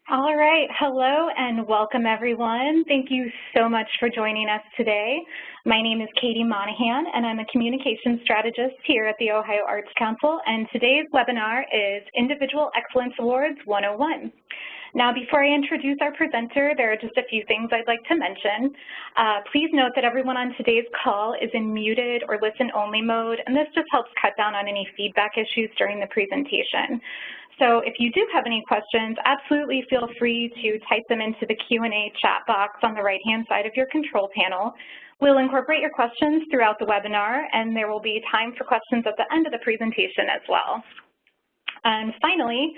All right, hello and welcome everyone. Thank you so much for joining us today. My name is Katie Monahan and I'm a communications strategist here at the Ohio Arts Council, and today's webinar is Individual Excellence Awards 101. Now, before I introduce our presenter, there are just a few things I'd like to mention. Please note that everyone on today's call is in muted or listen-only mode, and this just helps cut down on any feedback issues during the presentation. So if you do have any questions, absolutely feel free to type them into the Q&A chat box on the right-hand side of your control panel. We'll incorporate your questions throughout the webinar, and there will be time for questions at the end of the presentation as well. And finally,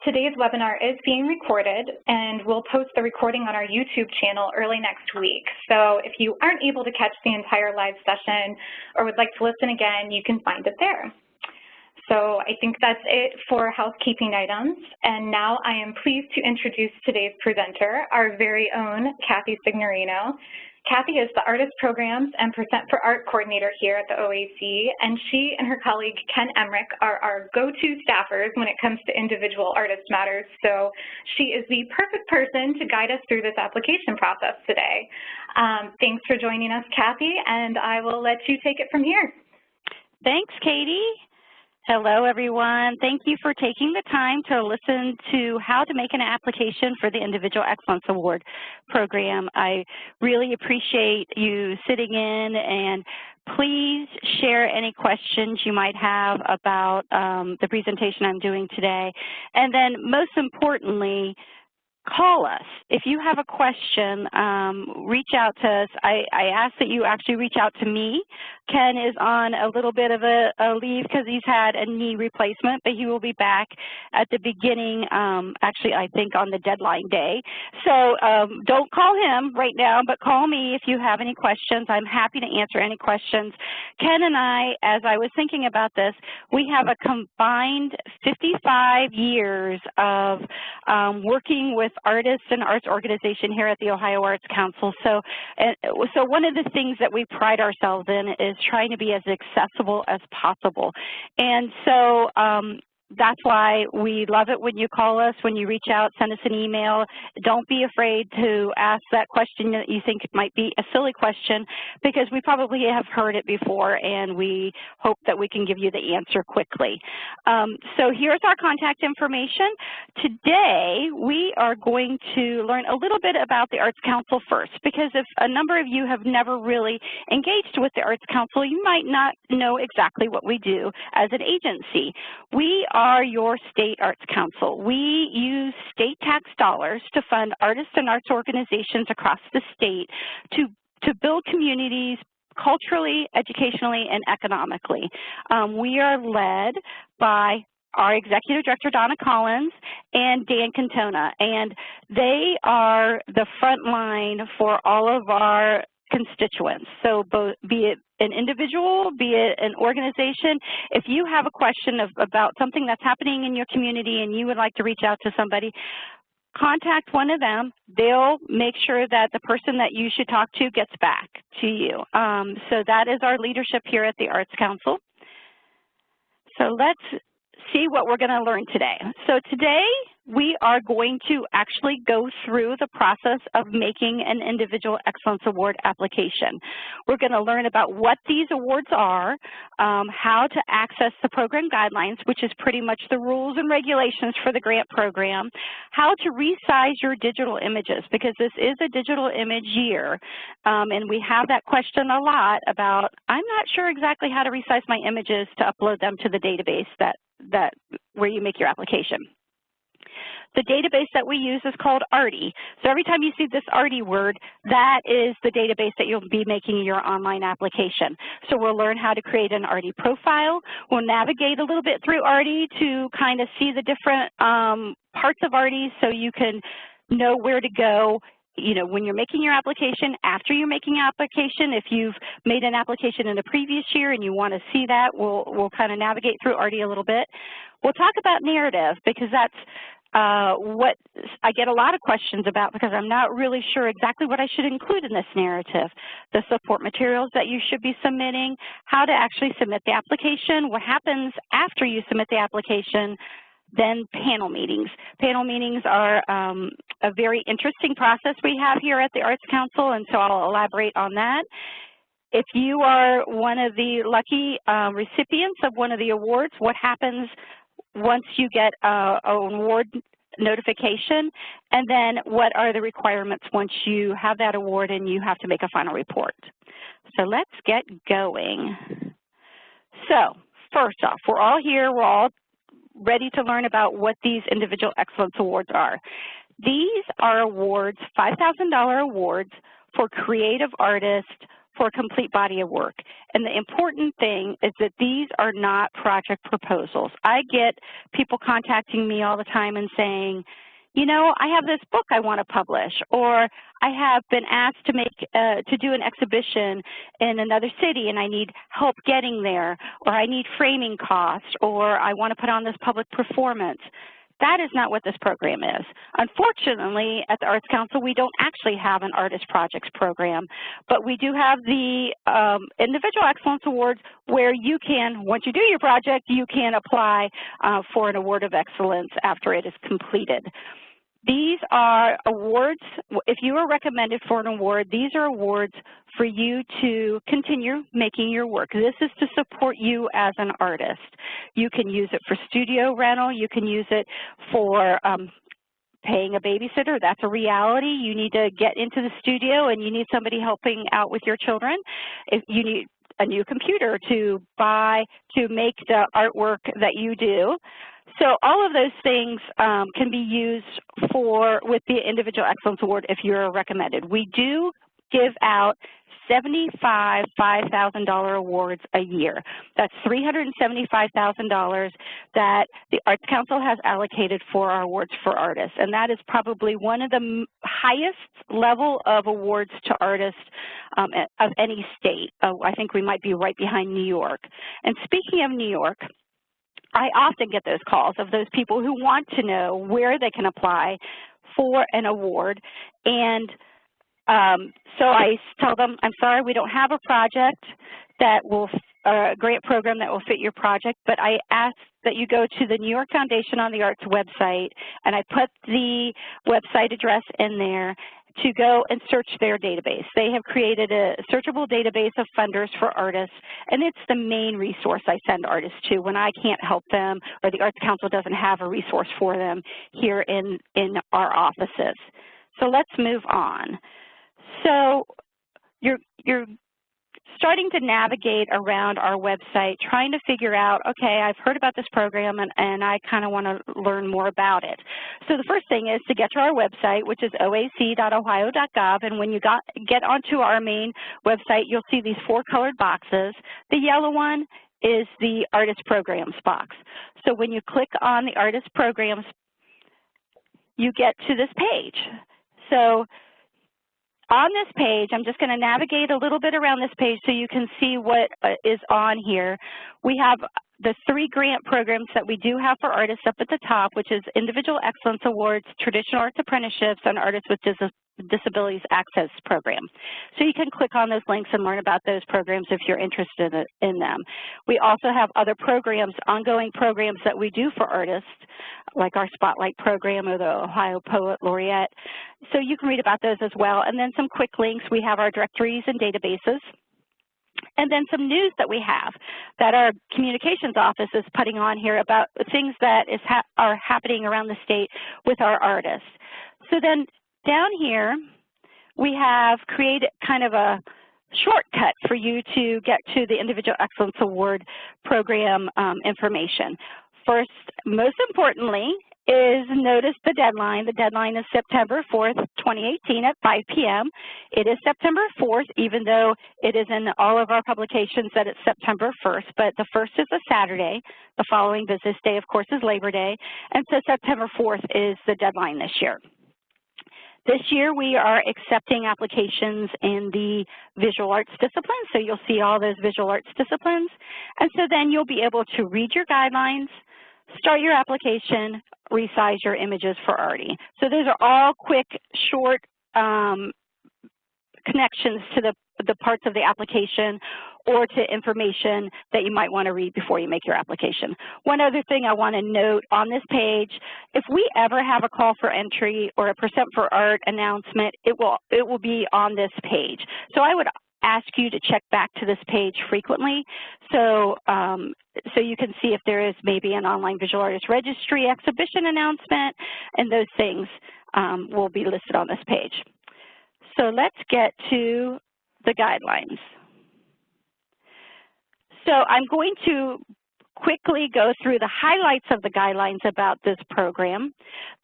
today's webinar is being recorded, and we'll post the recording on our YouTube channel early next week. So if you aren't able to catch the entire live session or would like to listen again, you can find it there. So I think that's it for housekeeping items. And now I am pleased to introduce today's presenter, our very own Kathy Signorino. Kathy is the Artist Programs and Percent for Art Coordinator here at the OAC, and she and her colleague Ken Emmerich are our go-to staffers when it comes to individual artist matters. So she is the perfect person to guide us through this application process today. Thanks for joining us, Kathy, and I will let you take it from here. Thanks, Katie. Hello, everyone. Thank you for taking the time to listen to how to make an application for the Individual Excellence Award program. I really appreciate you sitting in, and please share any questions you might have about the presentation I'm doing today. And then most importantly, call us. If you have a question, reach out to us. I ask that you actually reach out to me. Ken is on a little bit of a leave because he's had a knee replacement, but he will be back at the beginning, actually I think on the deadline day. So don't call him right now, but call me if you have any questions. I'm happy to answer any questions. Ken and I, as I was thinking about this, we have a combined 55 years of working with artists and arts organization here at the Ohio Arts Council. So one of the things that we pride ourselves in is trying to be as accessible as possible. And so that's why we love it when you call us, when you reach out, send us an email. Don't be afraid to ask that question that you think might be a silly question, because we probably have heard it before, and we hope that we can give you the answer quickly. So here's our contact information. Today, we are going to learn a little bit about the Arts Council first, because if a number of you have never really engaged with the Arts Council, you might not know exactly what we do as an agency. We are your state arts council. We use state tax dollars to fund artists and arts organizations across the state to build communities culturally, educationally, and economically. We are led by our Executive Director, Donna Collins, and Dan Cantona, and they are the front line for all of our constituents. So be it an individual, be it an organization, if you have a question about something that's happening in your community and you would like to reach out to somebody, contact one of them. They'll make sure that the person that you should talk to gets back to you. So that is our leadership here at the Arts Council. So let's see what we're going to learn today. So today, we are going to actually go through the process of making an Individual Excellence Award application. We're going to learn about what these awards are, how to access the program guidelines, which is pretty much the rules and regulations for the grant program, how to resize your digital images, because this is a digital image year, and we have that question a lot about, I'm not sure exactly how to resize my images to upload them to the database where you make your application. The database that we use is called ARTI. So every time you see this ARTI word, that is the database that you'll be making your online application. So we'll learn how to create an ARTI profile. We'll navigate a little bit through ARTI to kind of see the different parts of ARTI so you can know where to go, you know, when you're making your application, after you're making your application. If you've made an application in the previous year and you want to see that, we'll kind of navigate through ARTI a little bit. We'll talk about narrative, because that's what I get a lot of questions about, because I'm not really sure exactly what I should include in this narrative. The support materials that you should be submitting, how to actually submit the application, what happens after you submit the application, Then panel meetings. Panel meetings are a very interesting process we have here at the Arts Council, and so I'll elaborate on that. If you are one of the lucky recipients of one of the awards, what happens once you get an award notification, and then what are the requirements once you have that award and you have to make a final report. So let's get going. So first off, we're all here, we're all ready to learn about what these Individual Excellence Awards are. These are awards, $5,000 awards for creative artists for a complete body of work. And the important thing is that these are not project proposals. I get people contacting me all the time and saying, you know, I have this book I want to publish, or I have been asked to do an exhibition in another city and I need help getting there, or I need framing costs, or I want to put on this public performance. That is not what this program is. Unfortunately, at the Arts Council, we don't actually have an Artist Projects program, but we do have the Individual Excellence Awards where you can, once you do your project, you can apply for an Award of Excellence after it is completed. These are awards, if you are recommended for an award, these are awards for you to continue making your work. This is to support you as an artist. You can use it for studio rental. You can use it for paying a babysitter. That's a reality. You need to get into the studio and you need somebody helping out with your children. If you need a new computer to buy to make the artwork that you do. So all of those things can be used with the Individual Excellence Award if you're recommended. We do give out 75 $5,000 awards a year. That's $375,000 that the Arts Council has allocated for our awards for artists, and that is probably one of the highest level of awards to artists of any state. I think we might be right behind New York. And speaking of New York, I often get those calls of those people who want to know where they can apply for an award, and so I tell them, I'm sorry, we don't have a project that will, a grant program that will fit your project, but I ask that you go to the New York Foundation on the Arts website, and I put the website address in there to go and search their database. They have created a searchable database of funders for artists, and it's the main resource I send artists to when I can't help them or the Arts Council doesn't have a resource for them here in our offices. So let's move on. So you're starting to navigate around our website, trying to figure out, okay, I've heard about this program and I kind of want to learn more about it. So the first thing is to get to our website, which is oac.ohio.gov, and when you get onto our main website, you'll see these 4 colored boxes. The yellow one is the Artist Programs box. So when you click on the Artist Programs, you get to this page. So on this page, I'm just going to navigate a little bit around this page so you can see what is on here. We have the 3 grant programs that we do have for artists up at the top, which is Individual Excellence Awards, Traditional Arts Apprenticeships, and Artists with Disabilities Access Program. So you can click on those links and learn about those programs if you're interested in them. We also have other programs, ongoing programs that we do for artists, like our Spotlight program or the Ohio Poet Laureate. So you can read about those as well. And then some quick links. We have our directories and databases. And then some news that we have that our communications office is putting on here about things that are happening around the state with our artists. So then down here, we have created kind of a shortcut for you to get to the Individual Excellence Award program information. First, most importantly, is notice the deadline. The deadline is September 4th, 2018 at 5 p.m. It is September 4th, even though it is in all of our publications that it's September 1st, but the 1st is a Saturday. The following business day, of course, is Labor Day, and so September 4th is the deadline this year. This year, we are accepting applications in the visual arts disciplines, so you'll see all those visual arts disciplines, and so then you'll be able to read your guidelines, start your application, resize your images for Artie. So those are all quick, short connections to the parts of the application, or to information that you might want to read before you make your application. One other thing I want to note on this page, if we ever have a call for entry or a Percent for Art announcement, it will be on this page. So I would ask you to check back to this page frequently so you can see if there is maybe an online visual artist registry exhibition announcement, and those things will be listed on this page. So let's get to the guidelines. So I'm going to quickly go through the highlights of the guidelines about this program.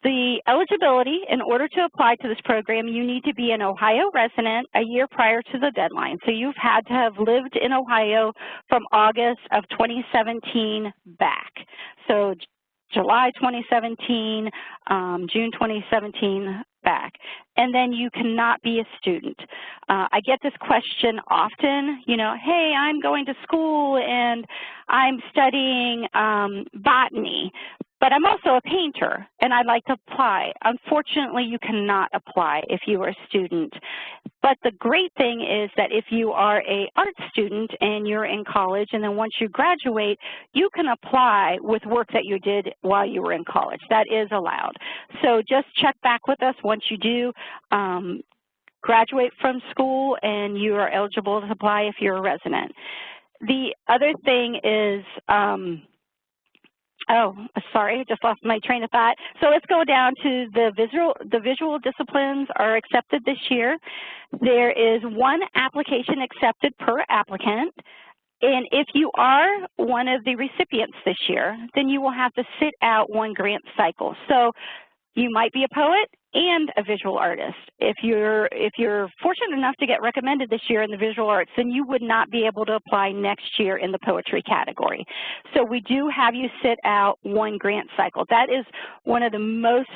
The eligibility, in order to apply to this program, you need to be an Ohio resident a year prior to the deadline. So you've had to have lived in Ohio from August of 2017 back. So July 2017, June 2017 back. And then you cannot be a student. I get this question often, you know, hey, I'm going to school and I'm studying botany, but I'm also a painter and I'd like to apply. Unfortunately, you cannot apply if you are a student. But the great thing is that if you are an art student and you're in college, and then once you graduate, you can apply with work that you did while you were in college. That is allowed. So just check back with us once you do graduate from school and you are eligible to apply if you're a resident. The other thing is, oh, sorry, I just lost my train of thought. So let's go down to the visual disciplines are accepted this year. There is one application accepted per applicant. And if you are one of the recipients this year, then you will have to sit out one grant cycle. So you might be a poet and a visual artist. If you're fortunate enough to get recommended this year in the visual arts, then you would not be able to apply next year in the poetry category. So we do have you sit out one grant cycle. That is one of the most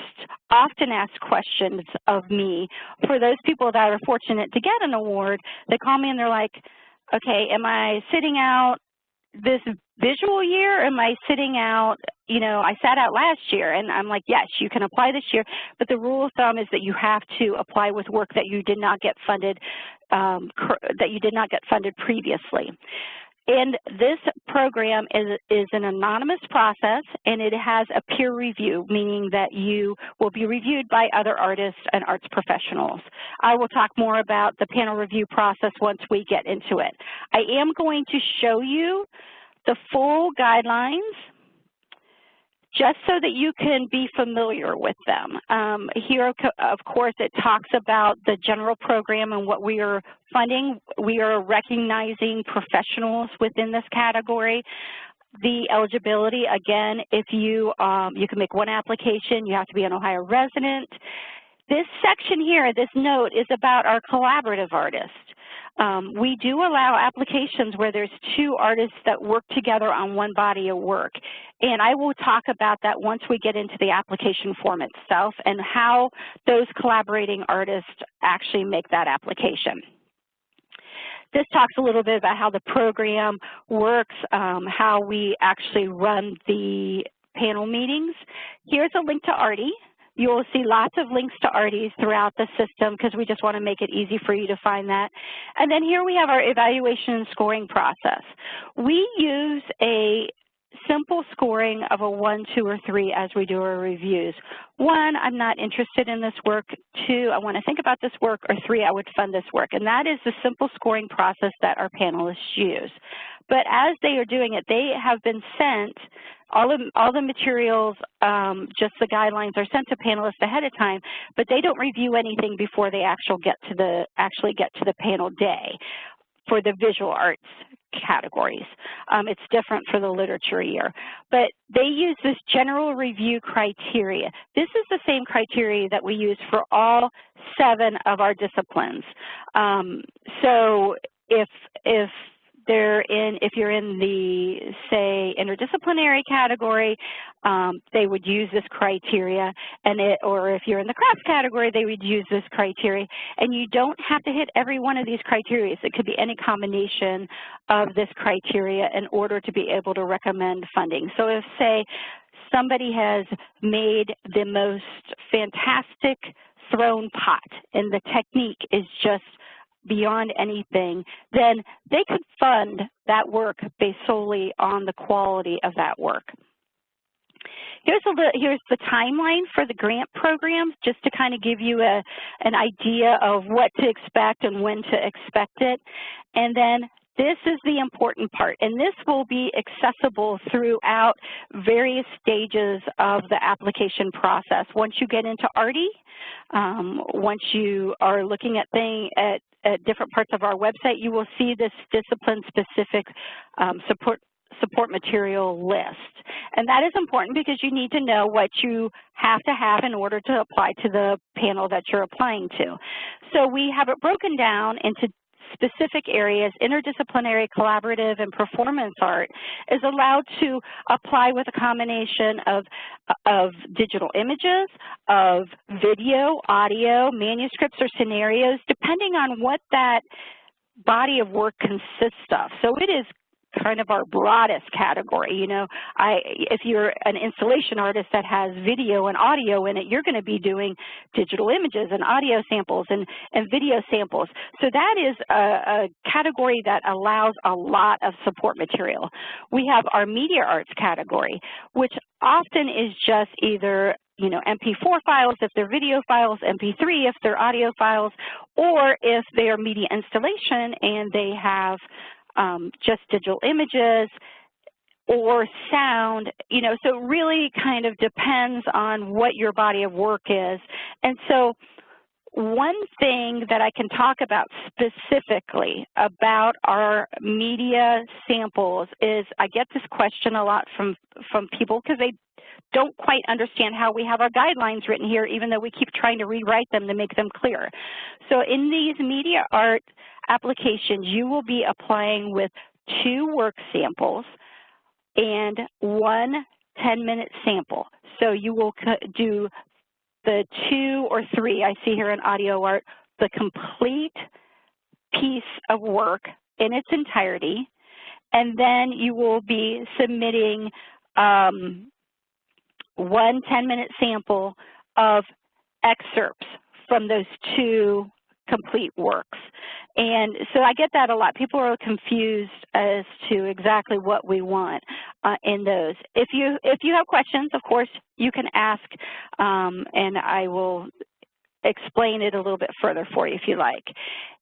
often asked questions of me. For those people that are fortunate to get an award, they call me and they're like, okay, am I sitting out this visual year, or am I sitting out, you know, I sat out last year? And I'm like, yes, you can apply this year, but the rule of thumb is that you have to apply with work that you did not get funded, previously. And this program is an anonymous process, and it has a peer review, meaning that you will be reviewed by other artists and arts professionals. I will talk more about the panel review process once we get into it. I am going to show you the full guidelines just so that you can be familiar with them. Here, of course, it talks about the general program and what we are funding. We are recognizing professionals within this category. The eligibility, again, if you can make one application, you have to be an Ohio resident. This section here, this note, is about our collaborative artists. We do allow applications where there's two artists that work together on one body of work. And I will talk about that once we get into the application form itself and how those collaborating artists actually make that application. This talks a little bit about how the program works, how we actually run the panel meetings. Here's a link to Artie. You will see lots of links to Arties throughout the system because we just want to make it easy for you to find that. And then here we have our evaluation and scoring process. We use a simple scoring of a 1, 2, or 3 as we do our reviews. 1, I'm not interested in this work. 2, I want to think about this work. Or 3, I would fund this work. And that is the simple scoring process that our panelists use. But as they are doing it, they have been sent, all the materials, just the guidelines are sent to panelists ahead of time, but they don't review anything before they actually get to the panel day for the visual arts categories. It's different for the literature year. But they use this general review criteria. This is the same criteria that we use for all 7 of our disciplines. So if you're in the, say, interdisciplinary category, they would use this criteria, or if you're in the crafts category, they would use this criteria. And you don't have to hit every one of these criteria. It could be any combination of this criteria in order to be able to recommend funding. So if, say, somebody has made the most fantastic thrown pot, and the technique is just beyond anything, then they could fund that work based solely on the quality of that work. Here's the timeline for the grant program, just to kind of give you an idea of what to expect and when to expect it. And then this is the important part, and this will be accessible throughout various stages of the application process. Once you get into ARTI, once you are looking at different parts of our website, you will see this discipline-specific support material list. And that is important because you need to know what you have to have in order to apply to the panel that you're applying to. So we have it broken down into specific areas. Interdisciplinary, collaborative, and performance art is allowed to apply with a combination of digital images, of video, audio, manuscripts, or scenarios, depending on what that body of work consists of. So it is kind of our broadest category. You know, if you're an installation artist that has video and audio in it, you're going to be doing digital images and audio samples and video samples. So that is a category that allows a lot of support material. We have our media arts category, which often is just either MP4 files if they're video files, MP3 if they're audio files, or if they are media installation and they have just digital images or sound, so it really kind of depends on what your body of work is. And so one thing that I can talk about specifically about our media samples is I get this question a lot from people because they don't quite understand how we have our guidelines written here, even though we keep trying to rewrite them to make them clear. So in these media art applications, you will be applying with 2 work samples and 1 10-minute sample. So you will do the 2 or 3, I see here in audio art, the complete piece of work in its entirety, and then you will be submitting 1 10-minute sample of excerpts from those 2 complete works. And so I get that a lot. People are confused as to exactly what we want in those. If you have questions, of course, you can ask, and I will explain it a little bit further for you if you like.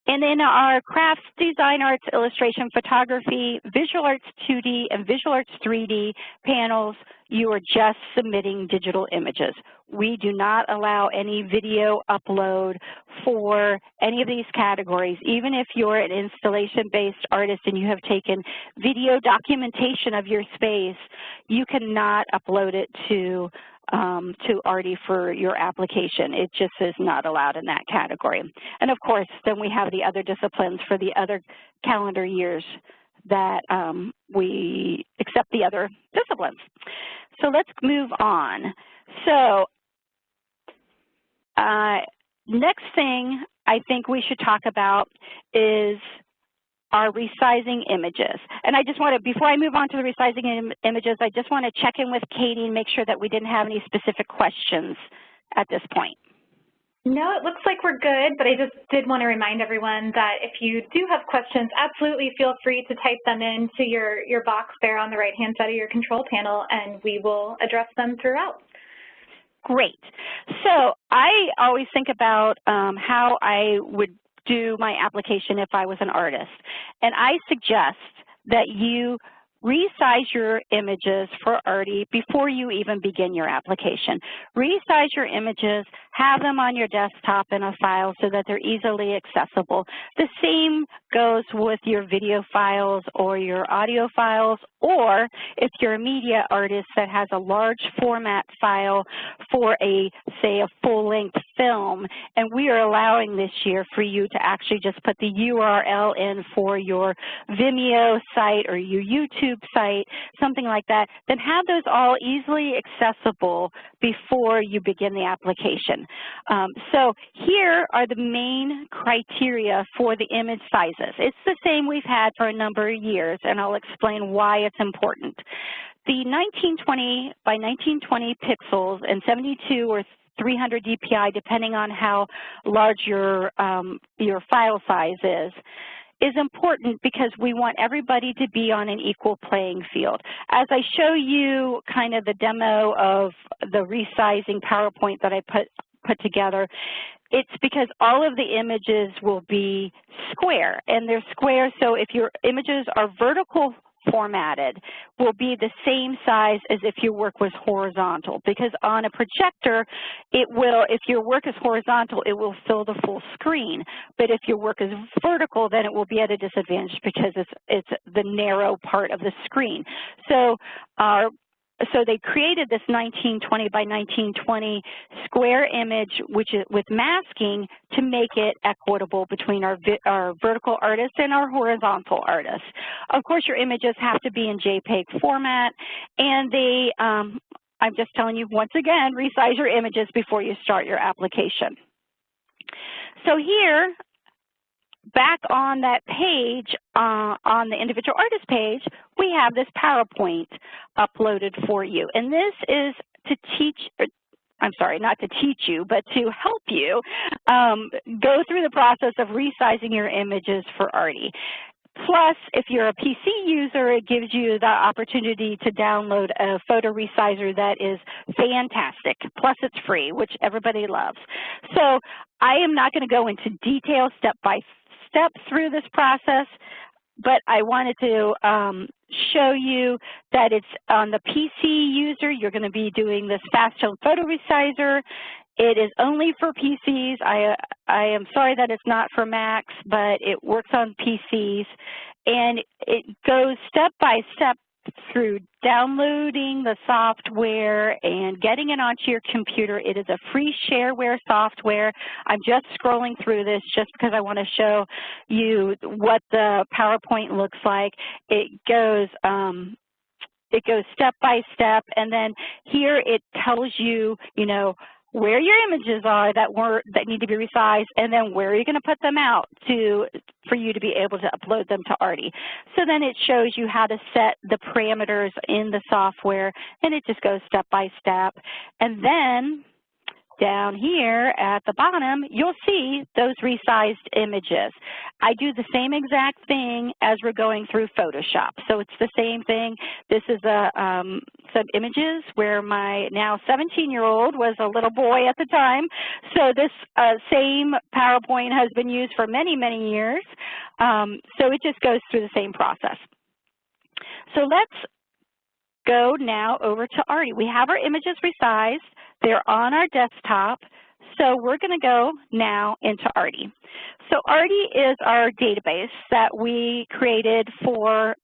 And in our crafts, design arts, illustration, photography, visual arts 2D, and visual arts 3D panels, you are just submitting digital images. We do not allow any video upload for any of these categories. Even if you're an installation-based artist and you have taken video documentation of your space, you cannot upload it to ARTI for your application. It just is not allowed in that category. And of course, then we have the other disciplines for the other calendar years that we accept the other disciplines. So let's move on. So next thing I think we should talk about is our resizing images. And I just want to, before I move on to the resizing images, I just want to check in with Katie and make sure that we didn't have any specific questions at this point. No, it looks like we're good, but I just did want to remind everyone that if you do have questions, absolutely feel free to type them into your box there on the right-hand side of your control panel, and we will address them throughout. Great. So I always think about how I would do my application if I was an artist. And I suggest that you resize your images for ARTI before you even begin your application. Resize your images, have them on your desktop in a file so that they're easily accessible. The same goes with your video files or your audio files, or if you're a media artist that has a large format file for say a full-length film, and we are allowing this year for you to actually just put the URL in for your Vimeo site or your YouTube site, something like that, then have those all easily accessible before you begin the application. So here are the main criteria for the image sizes. It's the same we've had for a number of years, and I'll explain why it's important. The 1920 by 1920 pixels and 72 or 300 dpi, depending on how large your file size is important because we want everybody to be on an equal playing field. As I show you kind of the demo of the resizing PowerPoint that I put together, it's because all of the images will be square, and they're square, so if your images are vertical formatted, will be the same size as if your work was horizontal, because on a projector, it will, if your work is horizontal, it will fill the full screen, but if your work is vertical, then it will be at a disadvantage because it's the narrow part of the screen. So they created this 1920 by 1920 square image, which is with masking, to make it equitable between our vertical artists and our horizontal artists. Of course, your images have to be in JPEG format, and I'm just telling you once again, resize your images before you start your application. So here, back on that page, on the individual artist page, we have this PowerPoint uploaded for you. And this is to teach, I'm sorry, not to teach you, but to help you go through the process of resizing your images for Artie. Plus, if you're a PC user, it gives you the opportunity to download a photo resizer that is fantastic. Plus, it's free, which everybody loves. So I am not going to go into detail step by step through this process, but I wanted to show you that it's on the PC user. You're going to be doing this fast tone photo resizer. It is only for PCs. I am sorry that it's not for Macs, but it works on PCs. And it goes step by step through downloading the software and getting it onto your computer. It is a free shareware software. I'm just scrolling through this just because I want to show you what the PowerPoint looks like. It goes step by step, and then here it tells you, you know, where your images are that need to be resized, and then where are you going to put them out for you to be able to upload them to Artie. So then it shows you how to set the parameters in the software, and it just goes step by step. And then down here at the bottom, you'll see those resized images. I do the same exact thing as we're going through Photoshop. So it's the same thing. This is some images where my now 17-year-old was a little boy at the time. So this same PowerPoint has been used for many, many years. So it just goes through the same process. So let's go now over to Artie. We have our images resized. They're on our desktop. So we're going to go now into Artie. So Artie is our database that we created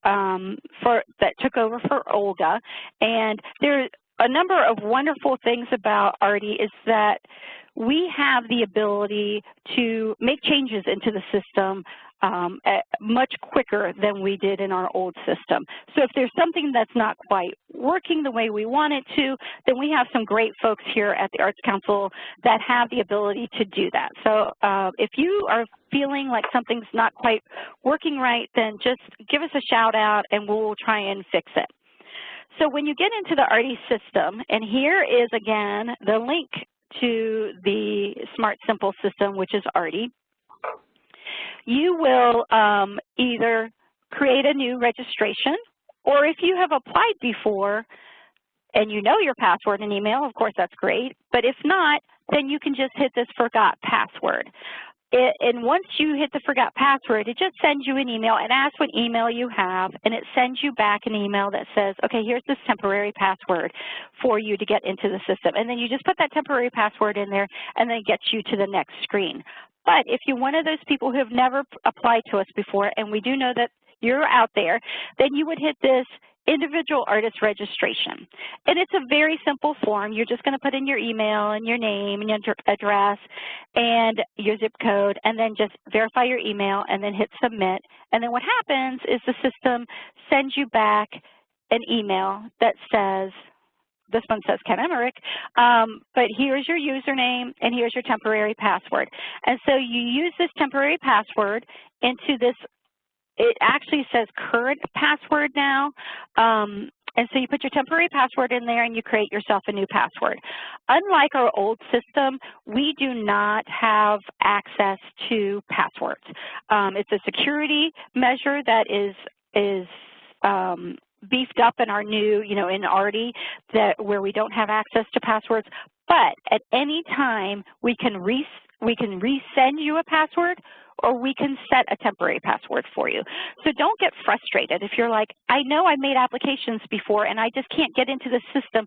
that took over for Olga. And there's a number of wonderful things about Artie is that we have the ability to make changes into the system much quicker than we did in our old system. So if there's something that's not quite working the way we want it to, then we have some great folks here at the Arts Council that have the ability to do that. So if you are feeling like something's not quite working right, then just give us a shout out and we'll try and fix it. So when you get into the Artie system, and here is again the link to the Smart Simple system, which is Artie, you will either create a new registration, or if you have applied before and you know your password and email, of course that's great, but if not, then you can just hit this forgot password. And once you hit the forgot password, it just sends you an email. It asks what email you have, and it sends you back an email that says, okay, here's this temporary password for you to get into the system. And then you just put that temporary password in there, and then it gets you to the next screen. But if you're one of those people who have never applied to us before, and we do know that you're out there, then you would hit this individual artist registration. And it's a very simple form. You're just going to put in your email and your name and your address and your zip code, and then just verify your email and then hit submit. And then what happens is the system sends you back an email that says, this one says Ken Emmerich, but here's your username and here's your temporary password. And so you use this temporary password into this, it actually says current password now, and And so you put your temporary password in there and you create yourself a new password. Unlike our old system, we do not have access to passwords. It's a security measure that is beefed up in our new, in ARDI, where we don't have access to passwords. But at any time, we can resend you a password, or we can set a temporary password for you. So don't get frustrated. If you're like, I know I made applications before and I just can't get into the system,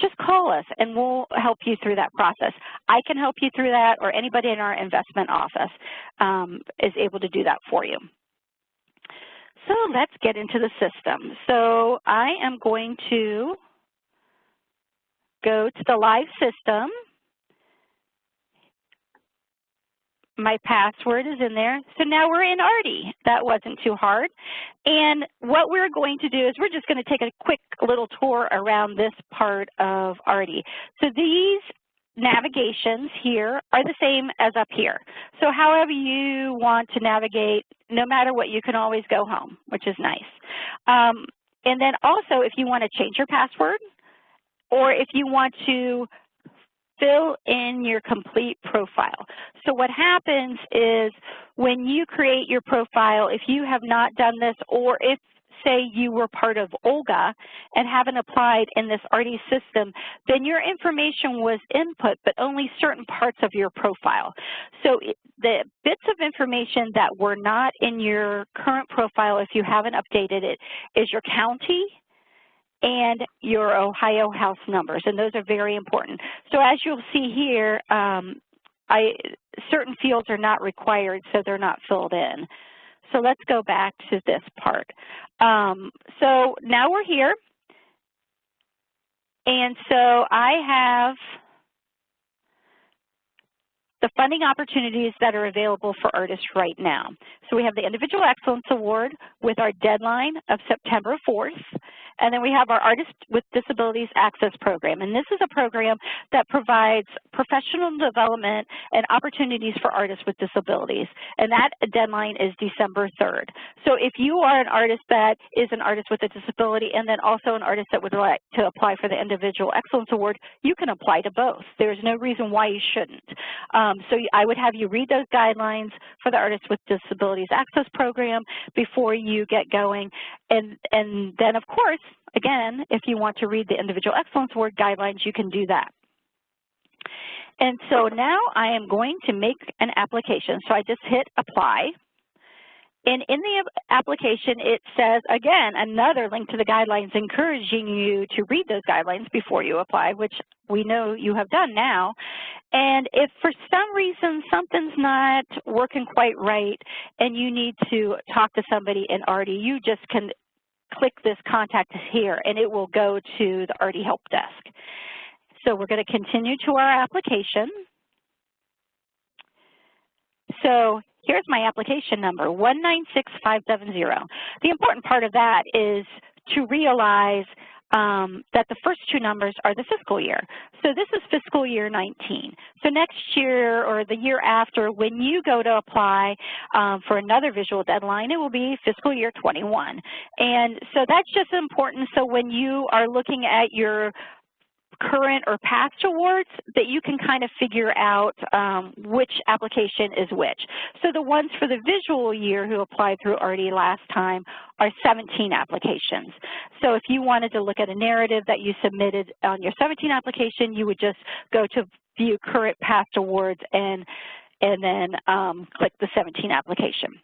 just call us and we'll help you through that process. I can help you through that, or anybody in our investment office is able to do that for you. So let's get into the system. So I am going to go to the live system. My password is in there. So now we're in ARDI. That wasn't too hard. And what we're going to do is we're just going to take a quick little tour around this part of ARDI. So these navigations here are the same as up here. So however you want to navigate, no matter what, you can always go home, which is nice. And then also, if you want to change your password, or if you want to fill in your complete profile. So what happens is when you create your profile, if you have not done this, or if, say, you were part of OLGA and haven't applied in this ARDI system, then your information was input, but only certain parts of your profile. So the bits of information that were not in your current profile, if you haven't updated it, is your county and your Ohio house numbers, and those are very important. So as you'll see here, certain fields are not required, so they're not filled in. So let's go back to this part. So now we're here, and so I have the funding opportunities that are available for artists right now. So we have the Individual Excellence Award with our deadline of September 4th, and then we have our Artists with Disabilities Access Program. And this is a program that provides professional development and opportunities for artists with disabilities. And that deadline is December 3rd. So if you are an artist that is an artist with a disability and then also an artist that would like to apply for the Individual Excellence Award, you can apply to both. There's no reason why you shouldn't. So I would have you read those guidelines for the Artists with Disabilities Access Program before you get going. And then, of course, again, if you want to read the Individual Excellence Award guidelines, you can do that. And so now I am going to make an application. So I just hit apply. And in the application, it says, again, another link to the guidelines encouraging you to read those guidelines before you apply, which we know you have done now. And if for some reason something's not working quite right and you need to talk to somebody in ARDI, you just can click this contact here and it will go to the ARDI help desk. So we're going to continue to our application. So here's my application number, 196570. The important part of that is to realize that the first two numbers are the fiscal year. So this is fiscal year 19. So next year or the year after, when you go to apply for another visual deadline, it will be fiscal year 21. And so that's just important. So when you are looking at your current or past awards, that you can kind of figure out which application is which. So the ones for the visual year who applied through ARDI last time are 17 applications. So if you wanted to look at a narrative that you submitted on your 17 application, you would just go to view current past awards and then click the 17 application.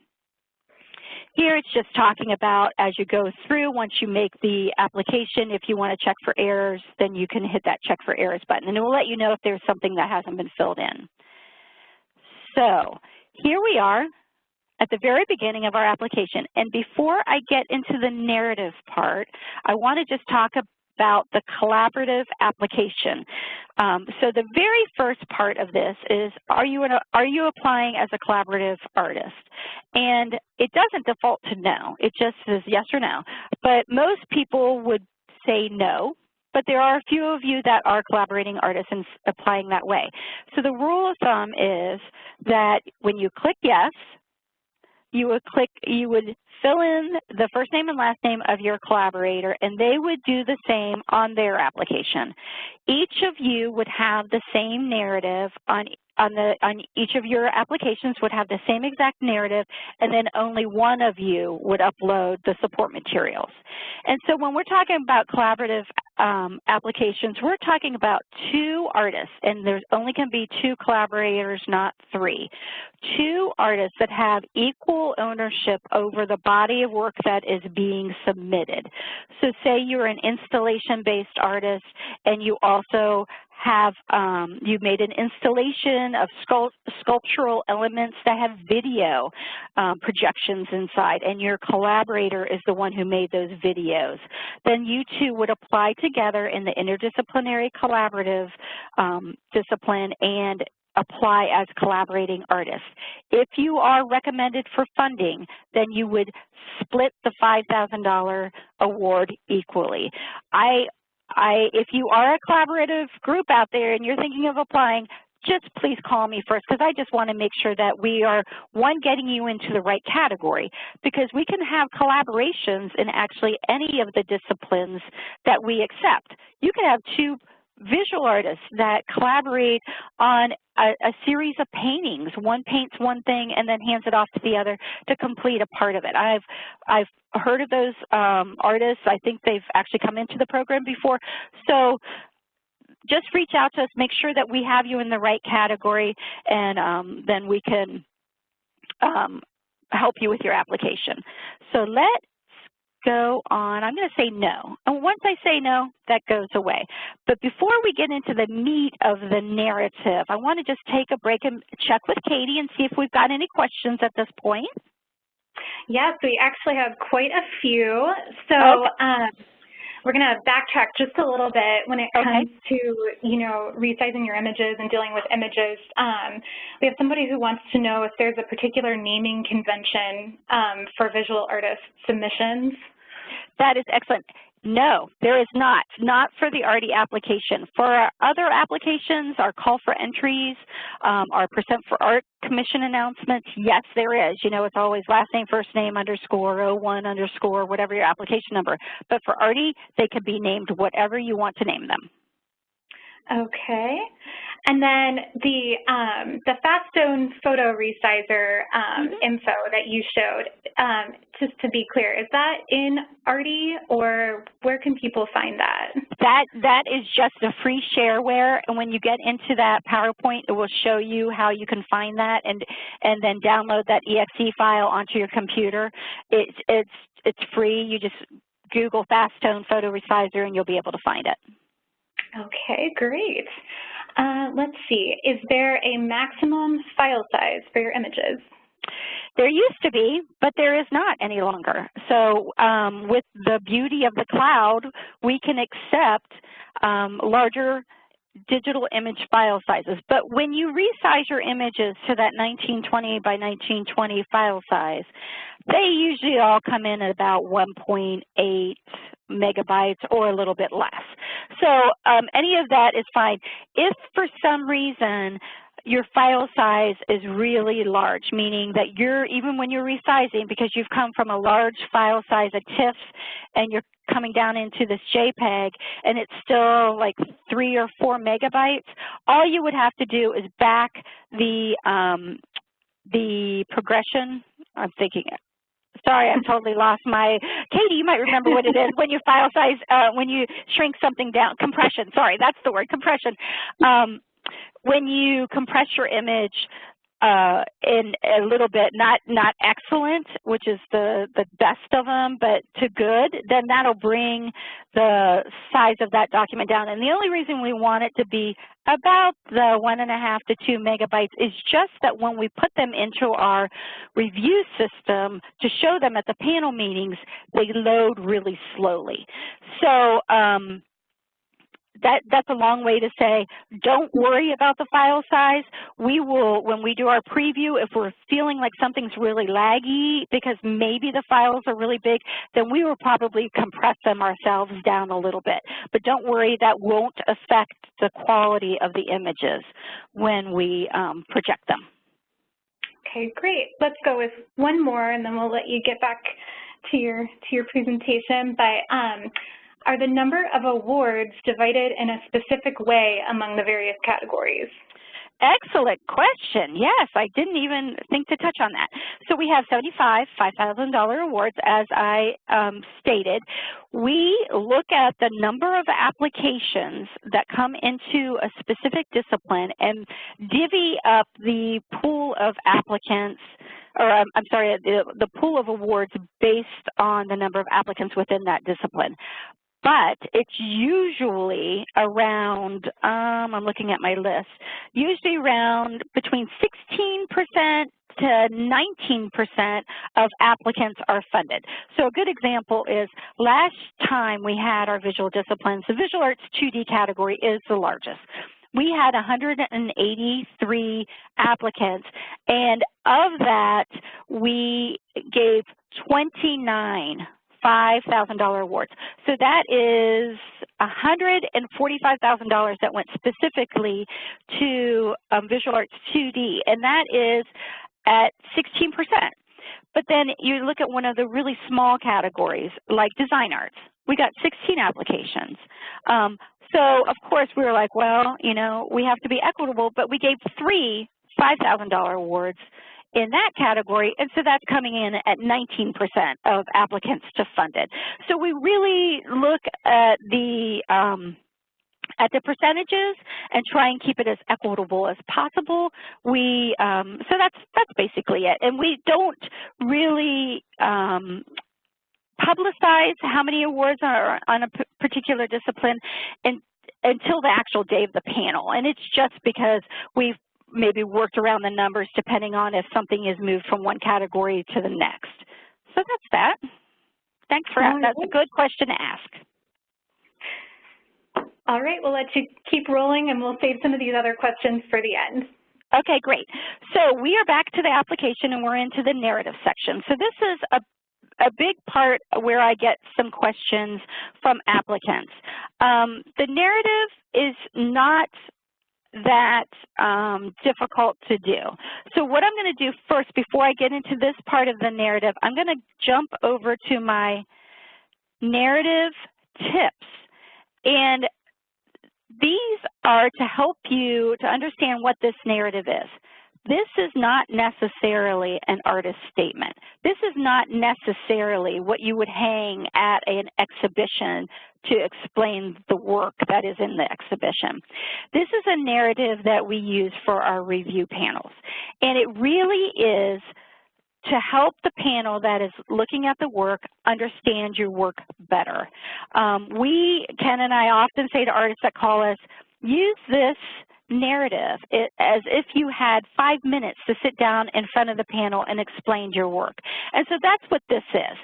Here it's just talking about as you go through, once you make the application, if you want to check for errors, then you can hit that check for errors button, and it will let you know if there's something that hasn't been filled in. So here we are at the very beginning of our application. And before I get into the narrative part, I want to just talk about the collaborative application. So the very first part of this is, are you applying as a collaborative artist? And it doesn't default to no. It just says yes or no. But most people would say no, but there are a few of you that are collaborating artists and applying that way. So the rule of thumb is that when you click yes, you would fill in the first name and last name of your collaborator, and they would do the same on their application. Each of you would have the same narrative on each of your applications would have the same exact narrative, and then only one of you would upload the support materials. And so when we're talking about collaborative applications, we're talking about 2 artists, and there's only can be 2 collaborators, not 3. 2 artists that have equal ownership over the body of work that is being submitted. So say you're an installation-based artist and you also have, you made an installation of sculptural elements that have video projections inside, and your collaborator is the one who made those videos. Then you two would apply together in the interdisciplinary collaborative discipline and apply as collaborating artists. If you are recommended for funding, then you would split the $5,000 award equally. If you are a collaborative group out there and you're thinking of applying, just please call me first, because I just want to make sure that we are, one, getting you into the right category, because we can have collaborations in actually any of the disciplines that we accept. You can have 2 visual artists that collaborate on a series of paintings. One paints one thing and then hands it off to the other to complete a part of it. I've heard of those artists. I think they've actually come into the program before. So just reach out to us, make sure that we have you in the right category, and then we can help you with your application. So let's go on. I'm going to say no. And once I say no, that goes away. But before we get into the meat of the narrative, I want to just take a break and check with Katie and see if we've got any questions at this point. Yes, we actually have quite a few. So we're going to backtrack just a little bit when it comes to, resizing your images and dealing with images. We have somebody who wants to know if there's a particular naming convention for visual artist submissions. That is excellent. No, there is not for the ARTI application. For our other applications, our call for entries, our percent for art commission announcements, yes, there is. It's always last name, first name, underscore, 01, underscore, whatever your application number. But for ARTI, they can be named whatever you want to name them. Okay. And then the Fastone photo resizer info that you showed, just to be clear, is that in ARTI, or where can people find that? That is just a free shareware, and when you get into that PowerPoint, it will show you how you can find that and then download that exe file onto your computer. It's free. You just Google Fastone photo resizer and you'll be able to find it. Okay, great. Let's see, is there a maximum file size for your images? There used to be, but there is not any longer. So with the beauty of the cloud, we can accept larger digital image file sizes. But when you resize your images to that 1920 by 1920 file size, they usually all come in at about 1.8 megabytes or a little bit less. So any of that is fine. If for some reason your file size is really large, meaning that even when you're resizing, because you've come from a large file size of TIFF and you're coming down into this JPEG and it's still like 3 or 4 megabytes, all you would have to do is back the progression. I'm thinking, sorry, I've totally lost my, Katie, you might remember what it is when your file size, when you shrink something down, compression, sorry, that's the word, compression. When you compress your image in a little bit, not excellent, which is the best of them, but to good, then that'll bring the size of that document down. And the only reason we want it to be about the 1.5 to 2 megabytes is just that when we put them into our review system to show them at the panel meetings, they load really slowly. So that's a long way to say, don't worry about the file size. We will, when we do our preview, if we're feeling like something's really laggy because maybe the files are really big, then we will probably compress them ourselves down a little bit. But don't worry, that won't affect the quality of the images when we project them. Okay, great. Let's go with one more, and then we'll let you get back to your presentation, but are the number of awards divided in a specific way among the various categories? Excellent question. Yes, I didn't even think to touch on that. So we have 75 $5,000 awards, as I stated. We look at the number of applications that come into a specific discipline and divvy up the pool of applicants, or I'm sorry, the pool of awards based on the number of applicants within that discipline. But it's usually around, I'm looking at my list, usually around between 16% to 19% of applicants are funded. So a good example is last time we had our visual disciplines, the visual arts 2D category is the largest. We had 183 applicants, and of that, we gave 29 $5,000 awards. So that is $145,000 that went specifically to visual arts 2D, and that is at 16%. But then you look at one of the really small categories, like design arts. We got 16 applications. So, of course, we were like, well, you know, we have to be equitable, but we gave 3 $5,000 awards in that category, and so that's coming in at 19% of applicants to funded. So we really look at the percentages and try and keep it as equitable as possible. We so that's basically it, and we don't really publicize how many awards are on a particular discipline until the actual day of the panel, and it's just because we've maybe worked around the numbers depending on if something is moved from one category to the next. So that's that. Thanks for asking. That's a good question to ask. All right, we'll let you keep rolling and we'll save some of these other questions for the end. Okay, great. So we are back to the application and we're into the narrative section. So this is a big part where I get some questions from applicants. The narrative is not that difficult to do. So what I'm going to do first, before I get into this part of the narrative, I'm going to jump over to my narrative tips. And these are to help you to understand what this narrative is. This is not necessarily an artist statement. This is not necessarily what you would hang at an exhibition to explain the work that is in the exhibition. This is a narrative that we use for our review panels. And it really is to help the panel that is looking at the work understand your work better. Ken and I often say to artists that call us, use this narrative as if you had 5 minutes to sit down in front of the panel and explain your work. And so that's what this is,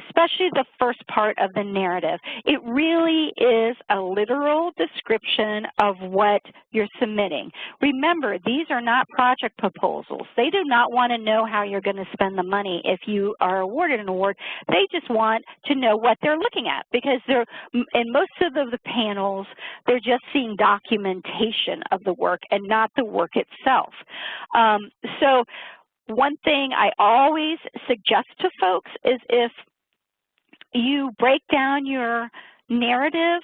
especially the first part of the narrative. It really is a literal description of what you're submitting. Remember, these are not project proposals. They do not want to know how you're going to spend the money if you are awarded an award. They just want to know what they're looking at, because they're, in most of the panels, they're just seeing documentation of the work and not the work itself. So one thing I always suggest to folks is if you break down your narrative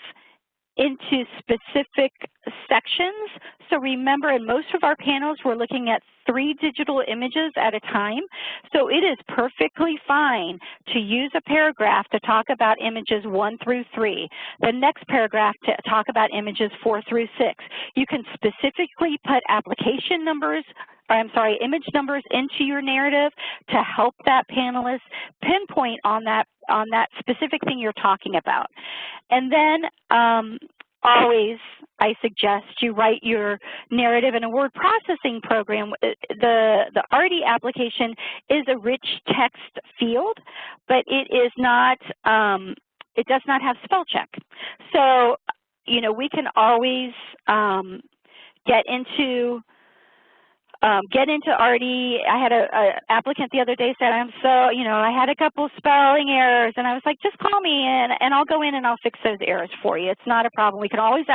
into specific sections. So remember, in most of our panels, we're looking at 3 digital images at a time. So it is perfectly fine to use a paragraph to talk about images 1 through 3. The next paragraph to talk about images 4 through 6. You can specifically put application numbers, image numbers into your narrative to help that panelist pinpoint on that specific thing you're talking about. And then always, I suggest you write your narrative in a word processing program. The ARTI application is a rich text field, but it is not, it does not have spell check. So, you know, we can always get into ARTI. I had an applicant the other day said, I had a couple spelling errors, and I was like, just call me and I'll go in and I'll fix those errors for you. It's not a problem. We can always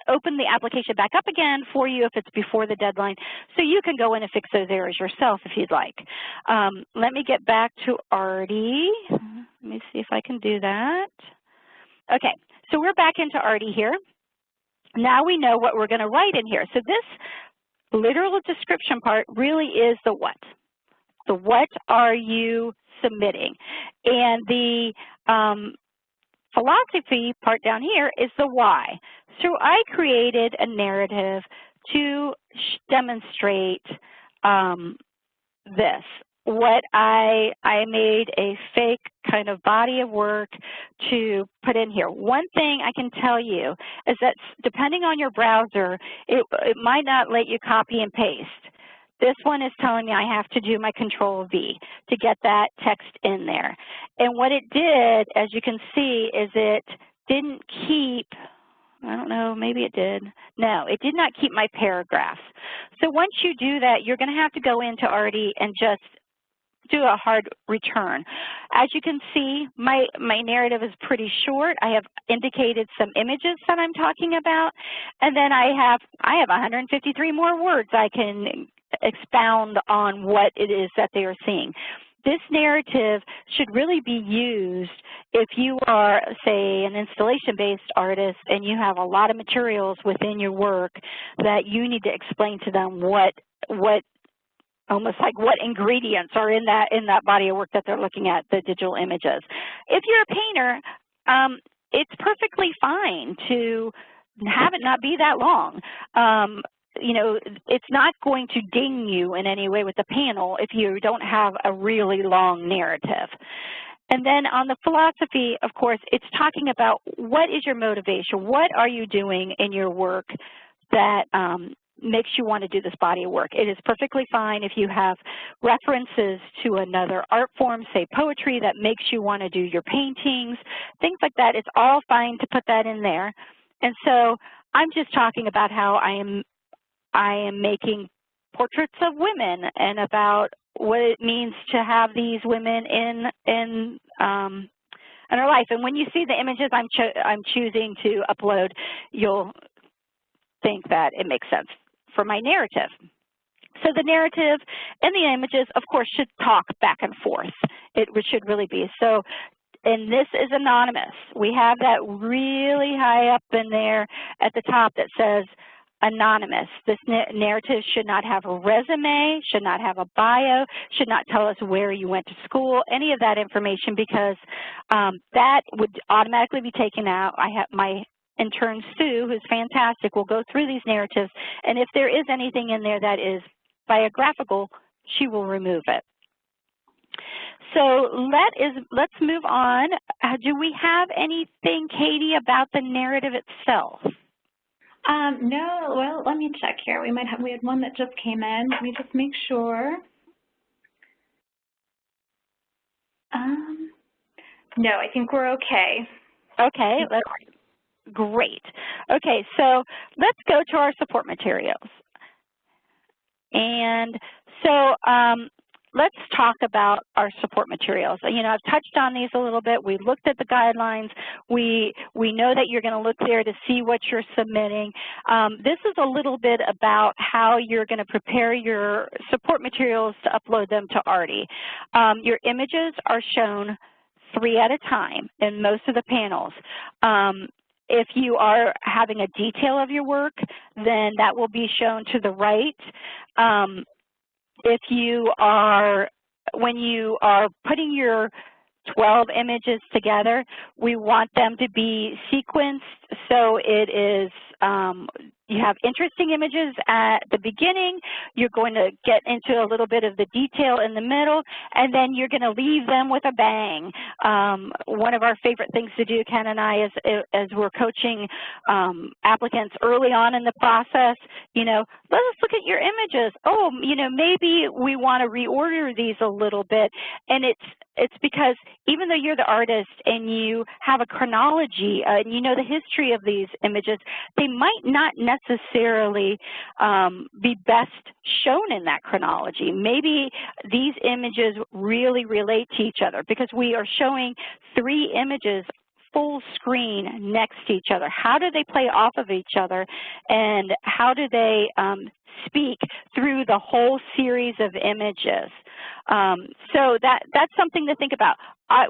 open the application back up again for you if it's before the deadline, so you can go in and fix those errors yourself if you'd like. Let me get back to ARTI. Let me see if I can do that. Okay, so we're back into Artie here. Now we know what we're going to write in here. So this literal description part really is the what. The what are you submitting? And the philosophy part down here is the why. So I created a narrative to demonstrate this. What I made a fake kind of body of work to put in here. One thing I can tell you is that depending on your browser, it might not let you copy and paste. This one is telling me I have to do my Control-V to get that text in there. And what it did, as you can see, is it didn't keep, I don't know, maybe it did. No, it did not keep my paragraphs. So once you do that, you're going to have to go into Artie and just do a hard return. As you can see, my narrative is pretty short. I have indicated some images that I'm talking about, and then I have 153 more words I can expound on what it is that they are seeing. This narrative should really be used if you are, say, an installation-based artist and you have a lot of materials within your work that you need to explain to them what almost like what ingredients are in that body of work that they're looking at, the digital images. If you're a painter, it's perfectly fine to have it not be that long. You know, it's not going to ding you in any way with the panel if you don't have a really long narrative. And then on the philosophy, of course, it's talking about what is your motivation? What are you doing in your work that makes you want to do this body of work? It is perfectly fine if you have references to another art form, say poetry, that makes you want to do your paintings, things like that. It's all fine to put that in there. And so I'm just talking about how I am making portraits of women and about what it means to have these women in our life. And when you see the images I'm choosing to upload, you'll think that it makes sense for my narrative. So the narrative and the images, of course, should talk back and forth. It should really be. So, and this is anonymous. We have that really high up in there at the top that says anonymous. This narrative should not have a resume, should not have a bio, should not tell us where you went to school, any of that information, because that would automatically be taken out. I have my intern, Sue, who's fantastic, will go through these narratives, and if there is anything in there that is biographical, she will remove it. So let's move on. Do we have anything, Katie, about the narrative itself? No, well, let me check here. We had one that just came in. Let me just make sure. No, I think we're okay. Okay, great. Okay, so let's go to our support materials. And so let's talk about our support materials. You know, I've touched on these a little bit. We looked at the guidelines. We know that you're going to look there to see what you're submitting. This is a little bit about how you're going to prepare your support materials to upload them to Artie. Your images are shown 3 at a time in most of the panels. If you are having a detail of your work, then that will be shown to the right. If you are, when you are putting your 12 images together, we want them to be sequenced so it is, you have interesting images at the beginning, you're going to get into a little bit of the detail in the middle, and then you're going to leave them with a bang. One of our favorite things to do, Ken and I, as we're coaching applicants early on in the process, you know, let us look at your images. Oh, you know, maybe we want to reorder these a little bit, and it's because even though you're the artist and you have a chronology and you know the history of these images, they might not necessarily be best shown in that chronology. Maybe these images really relate to each other because we are showing 3 images full screen next to each other. How do they play off of each other, and how do they speak through the whole series of images? So that's something to think about.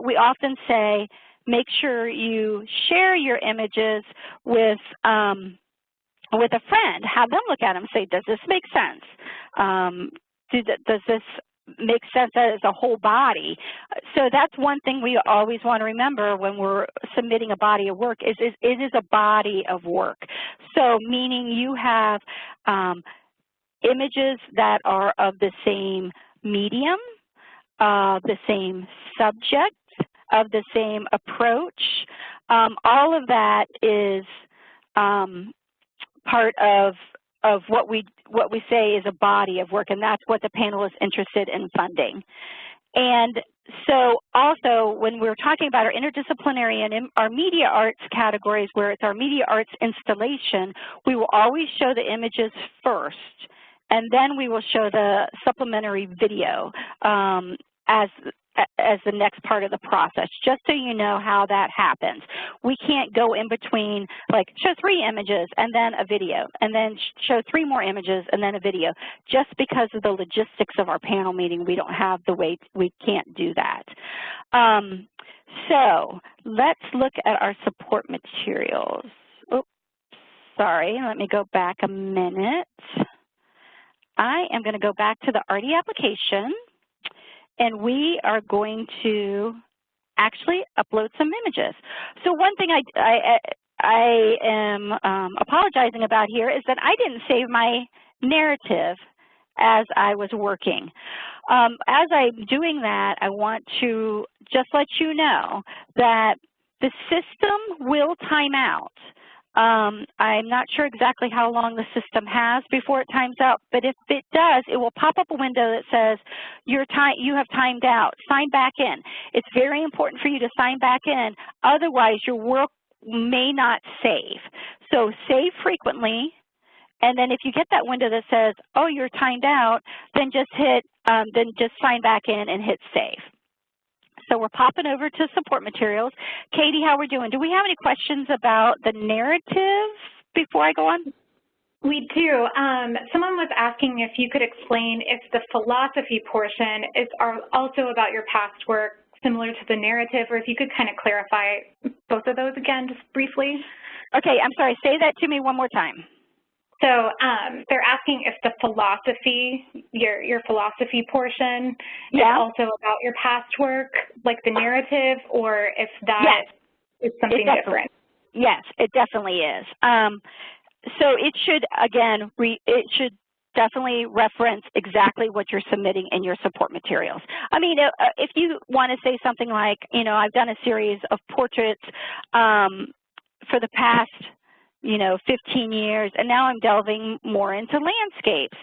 We often say, make sure you share your images with a friend. Have them look at them and say, does this make sense? Does this make sense as a whole body? So that's one thing we always want to remember when we're submitting a body of work is it is a body of work. So meaning you have images that are of the same medium, the same subject, of the same approach. All of that is part of what we say is a body of work, and that's what the panel is interested in funding. And so also when we're talking about our interdisciplinary and our media arts categories, where it's our media arts installation, we will always show the images first, and then we will show the supplementary video as the next part of the process, just so you know how that happens. We can't go in between, like show 3 images and then a video, and then show 3 more images and then a video. Just because of the logistics of our panel meeting, we don't have the way, we can't do that. So let's look at our support materials. Oops, sorry, let me go back a minute. I am going to go back to the ARTI application, and we are going to actually upload some images. So one thing I am apologizing about here is that I didn't save my narrative as I was working. As I'm doing that, I want to just let you know that the system will time out. I'm not sure exactly how long the system has before it times out, but if it does, it will pop up a window that says you have timed out. Sign back in. It's very important for you to sign back in, otherwise your work may not save. So save frequently, and then if you get that window that says, oh, you're timed out, then just sign back in and hit save. So we're popping over to support materials. Katie, how are we doing? Do we have any questions about the narrative before I go on? We do. Someone was asking if you could explain if the philosophy portion is also about your past work, similar to the narrative, or if you could kind of clarify both of those again, just briefly. Okay, I'm sorry. Say that to me one more time. So they're asking if the philosophy, your philosophy portion is also about your past work, like the narrative, or if that is something different. Yes, it definitely is. So it should, again, it should definitely reference exactly what you're submitting in your support materials. I mean, if you want to say something like, you know, I've done a series of portraits for the past 15 years, and now I'm delving more into landscapes,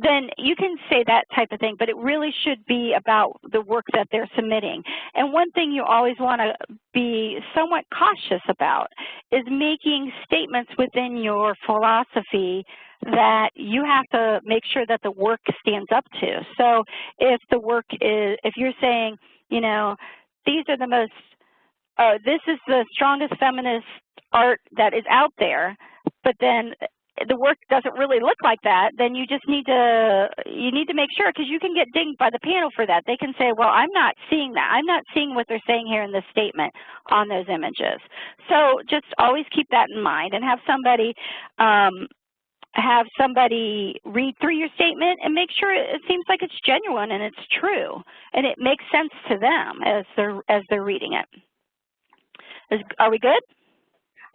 then you can say that type of thing, but it really should be about the work that they're submitting. And one thing you always want to be somewhat cautious about is making statements within your philosophy that you have to make sure that the work stands up to. So if the work is, if you're saying, you know, these are the most, this is the strongest feminist art that is out there, but then the work doesn't really look like that, then you just need to, make sure, because you can get dinged by the panel for that. They can say, well, I'm not seeing that. I'm not seeing what they're saying here in this statement on those images. So just always keep that in mind and have somebody read through your statement and make sure it seems like it's genuine and it's true and it makes sense to them as they're reading it. Are we good?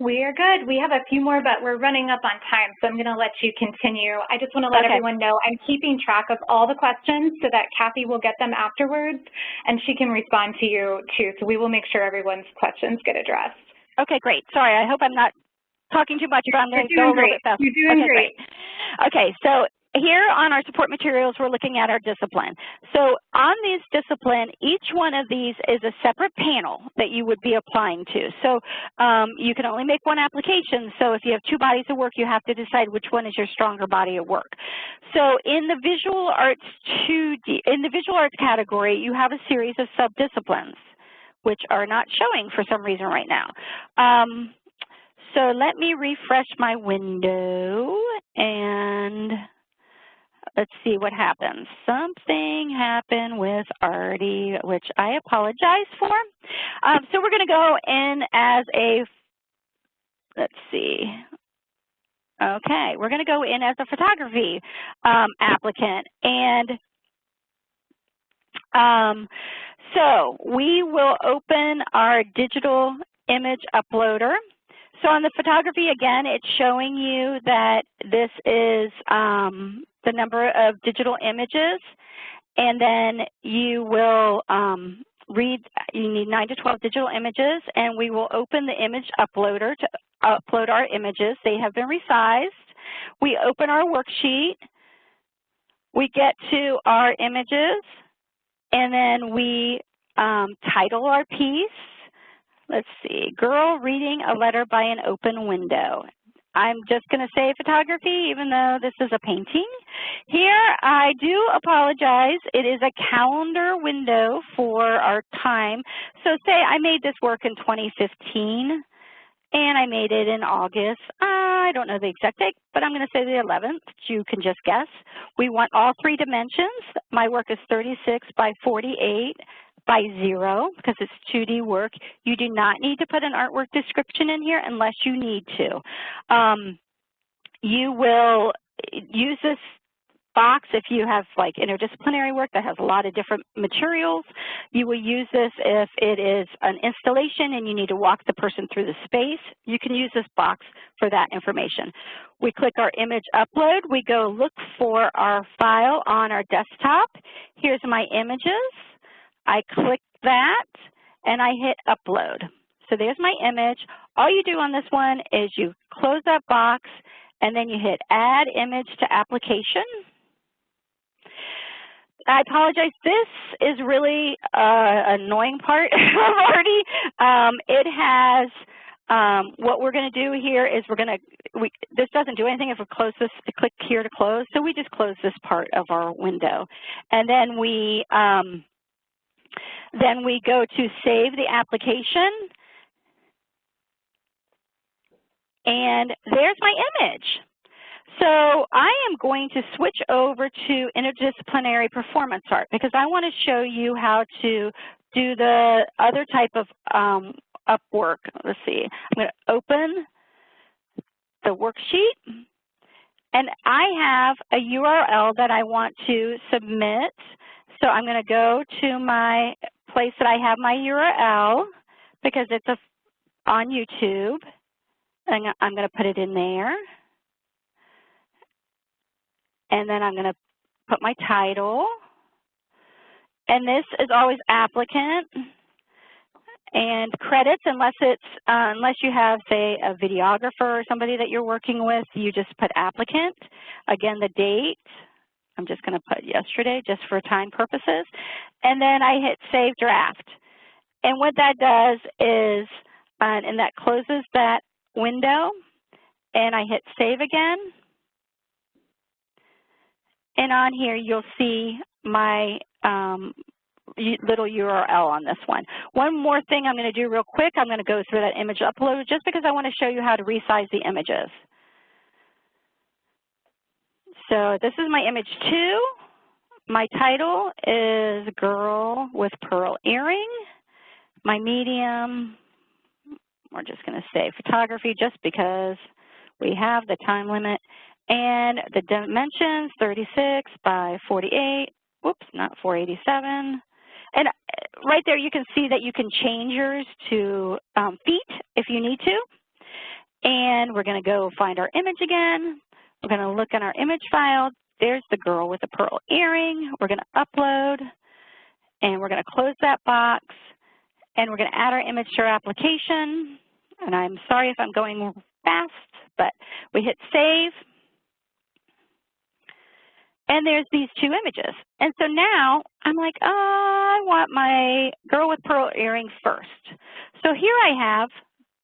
We are good. We have a few more, but we're running up on time, so I'm going to let you continue. I just want to let everyone know I'm keeping track of all the questions so that Kathy will get them afterwards, and she can respond to you, too. So we will make sure everyone's questions get addressed. Okay, great. Sorry, I hope I'm not talking too much, but I'm going to go a little bit faster. You're doing great. Okay, so here on our support materials, we're looking at our discipline. So on this discipline, each one of these is a separate panel that you would be applying to. So you can only make one application. So if you have 2 bodies of work, you have to decide which one is your stronger body of work. So in the visual arts category, you have a series of sub-disciplines, which are not showing for some reason right now. So let me refresh my window, and let's see what happens. Something happened with Artie, which I apologize for. So we're going to go in as a, let's see. Okay, we're going to go in as a photography applicant. And so we will open our digital image uploader. So on the photography, again, it's showing you that this is the number of digital images, and then you will you need 9 to 12 digital images, and we will open the image uploader to upload our images. They have been resized. We open our worksheet. We get to our images, and then we title our piece. Let's see, Girl Reading a Letter by an Open Window. I'm just going to say photography, even though this is a painting. Here, I do apologize. It is a calendar window for our time. So say I made this work in 2015, and I made it in August. I don't know the exact date, but I'm going to say the 11th. You can just guess. We want all 3 dimensions. My work is 36 by 48 by 0 because it's 2D work. You do not need to put an artwork description in here unless you need to. You will use this box if you have like interdisciplinary work that has a lot of different materials. You will use this if it is an installation and you need to walk the person through the space. You can use this box for that information. We click our image upload. We go look for our file on our desktop. Here's my images. I click that and I hit upload. So there's my image. All you do on this one is you close that box and then you hit add image to application. I apologize, this is really an annoying part of Artie. It has, what we're going to do here is this doesn't do anything if we close this, click here to close, so we just close this part of our window. And then we go to save the application, and there's my image. So I am going to switch over to interdisciplinary performance art because I want to show you how to do the other type of Upwork. Let's see. I'm going to open the worksheet, and I have a URL that I want to submit. So I'm going to go to my place that I have my URL because it's on YouTube, and I'm going to put it in there. And then I'm going to put my title. And this is always applicant. And credits, unless you have, say, a videographer or somebody that you're working with, you just put applicant. Again, the date, I'm just going to put yesterday just for time purposes. And then I hit Save Draft. And what that does is, and that closes that window, and I hit Save again. And on here, you'll see my little URL on this one. One more thing I'm going to do real quick. I'm going to go through that image upload just because I want to show you how to resize the images. So this is my image 2. My title is Girl with Pearl Earring. My medium, we're just going to say photography just because we have the time limit. And the dimensions, 36 by 48, whoops, not 487. And right there you can see that you can change yours to feet if you need to. And we're going to go find our image again. We're going to look in our image file. There's the girl with the pearl earring. We're going to upload, and we're going to close that box. And we're going to add our image to our application. And I'm sorry if I'm going fast, but we hit save. And there's these 2 images. And so now I'm like, oh, I want my girl with pearl earring first. So here I have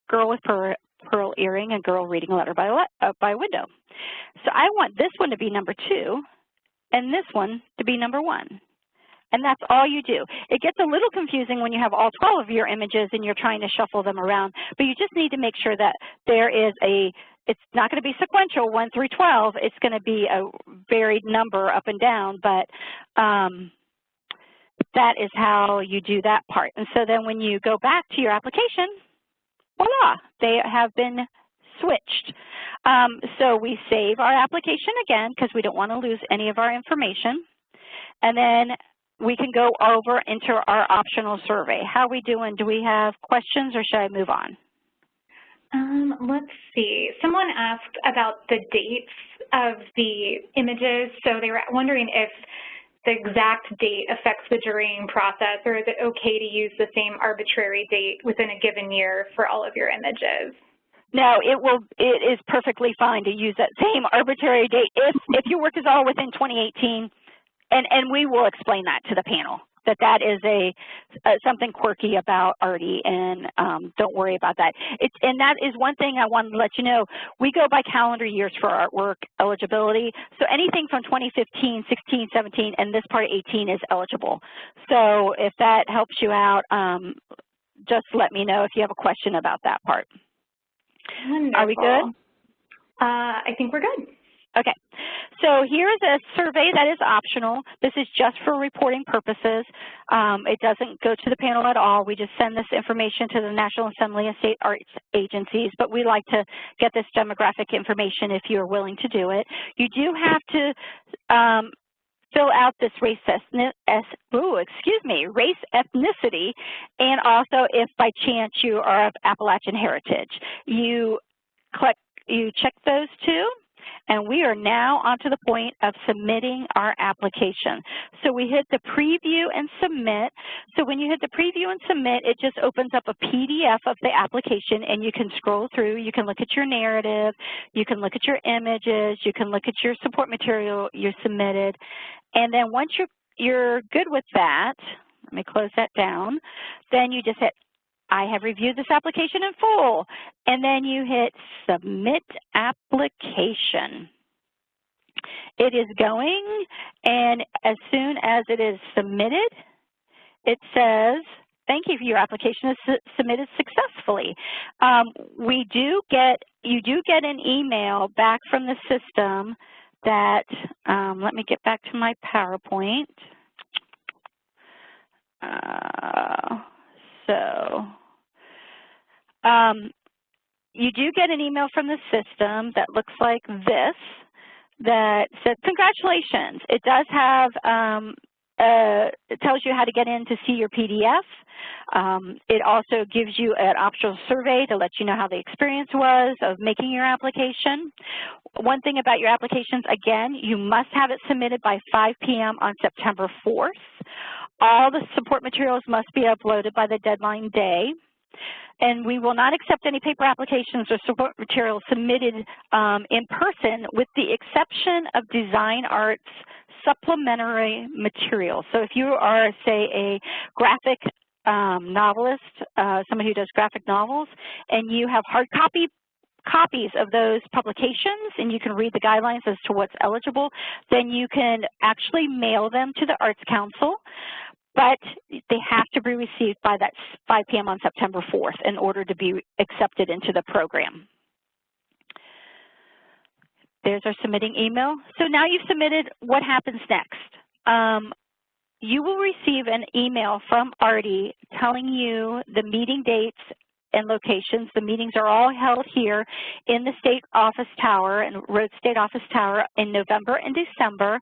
girl with pearl earring and girl reading a letter by window. So I want this one to be number 2 and this one to be number 1. And that's all you do. It gets a little confusing when you have all 12 of your images and you're trying to shuffle them around, but you just need to make sure that there is a it's not going to be sequential 1 through 12. It's going to be a varied number up and down, but that is how you do that part. And so then when you go back to your application, voila, they have been switched. So we save our application again because we don't want to lose any of our information. And then we can go over into our optional survey. How are we doing? Do we have questions or should I move on? Let's see. Someone asked about the dates of the images. So they were wondering if the exact date affects the jurying process, or is it okay to use the same arbitrary date within a given year for all of your images? No, it is perfectly fine to use that same arbitrary date if your work is all within 2018, and we will explain that to the panel, that is something quirky about ARTI, and don't worry about that. And that is one thing I wanted to let you know. We go by calendar years for artwork eligibility, so anything from 2015, 16, 17, and this part 18 is eligible. So if that helps you out, just let me know if you have a question about that part. Wonderful. Are we good? I think we're good. Okay, so here's a survey that is optional. This is just for reporting purposes. It doesn't go to the panel at all. We just send this information to the National Assembly and State Arts agencies, but we like to get this demographic information if you're willing to do it. You do have to fill out this race ethnicity, and also if by chance you are of Appalachian heritage. You check those two, and we are now onto the point of submitting our application. So we hit the preview and submit. So when you hit the preview and submit, it just opens up a PDF of the application, and you can scroll through. You can look at your narrative, you can look at your images, you can look at your support material you submitted. And then once you're good with that, let me close that down, then you just hit, I have reviewed this application in full, and then you hit Submit Application. It is going, and as soon as it is submitted, it says, thank you for your application is submitted successfully. You do get an email back from the system that, let me get back to my PowerPoint. You do get an email from the system that looks like this that says, congratulations. It does have, it tells you how to get in to see your PDF. It also gives you an optional survey to let you know how the experience was of making your application. One thing about your applications, again, you must have it submitted by 5 p.m. on September 4th. All the support materials must be uploaded by the deadline day. And we will not accept any paper applications or support materials submitted in person, with the exception of design arts supplementary materials. So if you are, say, a graphic novelist, somebody who does graphic novels, and you have hard copies of those publications, and you can read the guidelines as to what's eligible, then you can actually mail them to the Arts Council. But they have to be received by that 5 p.m. on September 4th in order to be accepted into the program. There's our submitting email. So now you've submitted, what happens next? You will receive an email from ARTI telling you the meeting dates and locations. The meetings are all held here in the State Office Tower and Rhodes State Office Tower in November and December.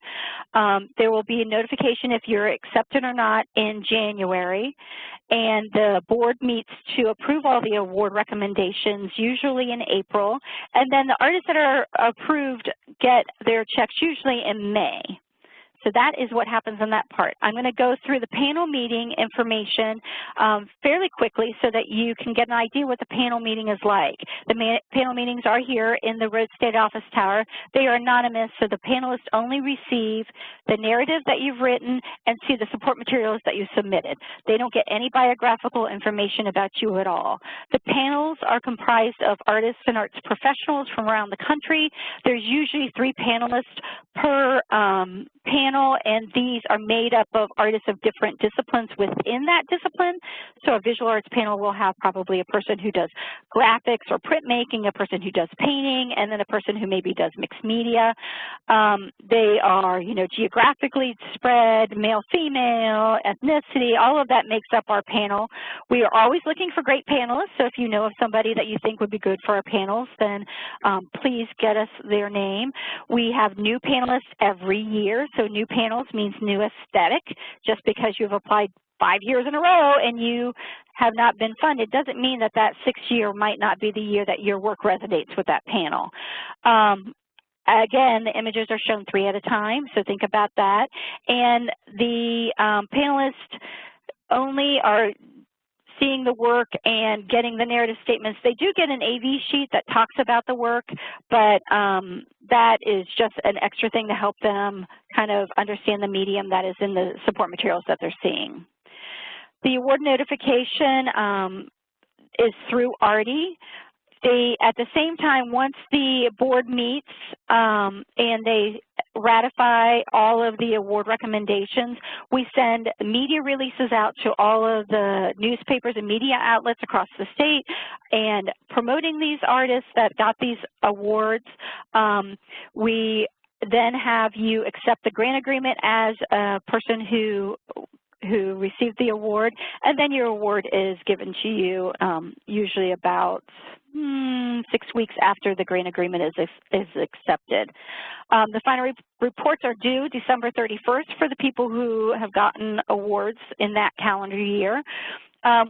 There will be a notification if you're accepted or not in January, and the board meets to approve all the award recommendations usually in April, and then the artists that are approved get their checks usually in May. So that is what happens in that part. I'm going to go through the panel meeting information fairly quickly so that you can get an idea what the panel meeting is like. The panel meetings are here in the Rhodes State Office Tower. They are anonymous, so the panelists only receive the narrative that you've written and see the support materials that you submitted. They don't get any biographical information about you at all. The panels are comprised of artists and arts professionals from around the country. There's usually 3 panelists per panel. panel, and these are made up of artists of different disciplines within that discipline. So a visual arts panel will have probably a person who does graphics or printmaking, a person who does painting, and then a person who maybe does mixed media. They are, you know, geographically spread, male, female, ethnicity, all of that makes up our panel. We are always looking for great panelists, so if you know of somebody that you think would be good for our panels, then please get us their name. We have new panelists every year, so new panels means new aesthetic. Just because you've applied 5 years in a row and you have not been funded doesn't mean that that 6th year might not be the year that your work resonates with that panel. Again, the images are shown 3 at a time, so think about that. And the panelists only are seeing the work and getting the narrative statements. They do get an AV sheet that talks about the work, but that is just an extra thing to help them kind of understand the medium that is in the support materials that they're seeing. The award notification is through ARTI. At the same time, once the board meets and they ratify all of the award recommendations, we send media releases out to all of the newspapers and media outlets across the state and promoting these artists that got these awards. We then have you accept the grant agreement as a person who received the award, and then your award is given to you usually about 6 weeks after the grant agreement is accepted. The final reports are due December 31st for the people who have gotten awards in that calendar year.